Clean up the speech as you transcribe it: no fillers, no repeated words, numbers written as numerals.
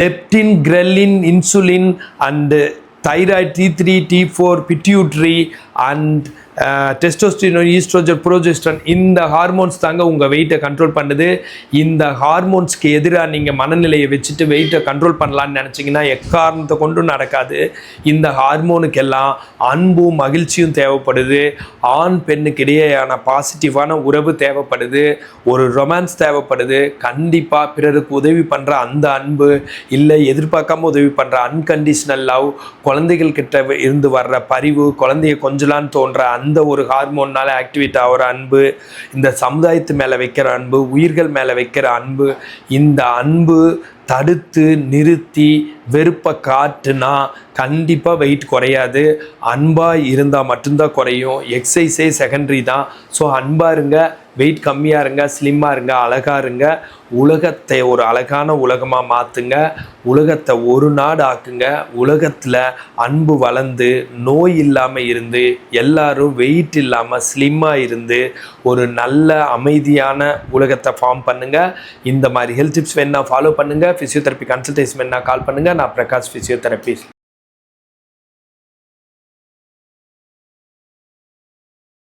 leptin, ghrelin, insulin, and thyroid, T3, T4, pituitary, and testosterone, oestrogen, progesterone, இந்த hormones தாங்க உங்கள் வெயிட்டை control பண்ணுது. இந்த ஹார்மோன்ஸ்க்கு எதிராக நீங்கள் மனநிலையை வச்சுட்டு வெயிட்டை கண்ட்ரோல் பண்ணலான்னு நினச்சிங்கன்னா எக்காரணத்தை கொண்டும் நடக்காது. இந்த ஹார்மோனுக்கெல்லாம் அன்பும் மகிழ்ச்சியும் தேவைப்படுது. ஆண் பெண்ணுக்கு இடையேயான பாசிட்டிவான உறவு தேவைப்படுது. ஒரு ரொமான்ஸ் தேவைப்படுது. கண்டிப்பாக பிறருக்கு உதவி பண்ணுற அந்த அன்பு, இல்லை எதிர்பார்க்காம உதவி பண்ணுற அன்கண்டிஷனல் லவ், குழந்தைகள் கிட்ட இருந்து வர்ற பரிவு, குழந்தைய கொஞ்சலான்னு தோன்ற அந்த ஒரு ஹார்மோன்னால ஆக்டிவேட் ஆகிற அன்பு, இந்த சமுதாயத்து மேலே வைக்கிற அன்பு, உயிர்கள் மேலே வைக்கிற அன்பு, இந்த அன்பு தடுத்து நிறுத்தி வெறுப்பை காட்டுனா கண்டிப்பாக வெயிட் குறையாது. அன்பாக இருந்தால் மட்டும்தான் குறையும். எக்ஸசைஸே செகண்டரி தான். ஸோ அன்பாக இருங்க, வெயிட் கம்மியாக இருங்க, ஸ்லிம்மாக இருங்க, அழகாக இருங்க. உலகத்தை ஒரு அழகான உலகமாக மாற்றுங்க. உலகத்தை ஒரு நாடு ஆக்குங்க. உலகத்தில் அன்பு வளர்ந்து நோய் இல்லாமல் இருந்து எல்லாரும் வெயிட் இல்லாமல் ஸ்லிம்மாக இருந்து ஒரு நல்ல அமைதியான உலகத்தை ஃபார்ம் பண்ணுங்கள். இந்த மாதிரி ஹெல்த் டிப்ஸ் வேணா ஃபாலோ பண்ணுங்கள். ஃபிசியோதெரப்பி கன்சல்டேஷன் வேணா கால் பண்ணுங்கள். நான் பிரகாஷ் ஃபிசியோதெரபிஸ்ட்.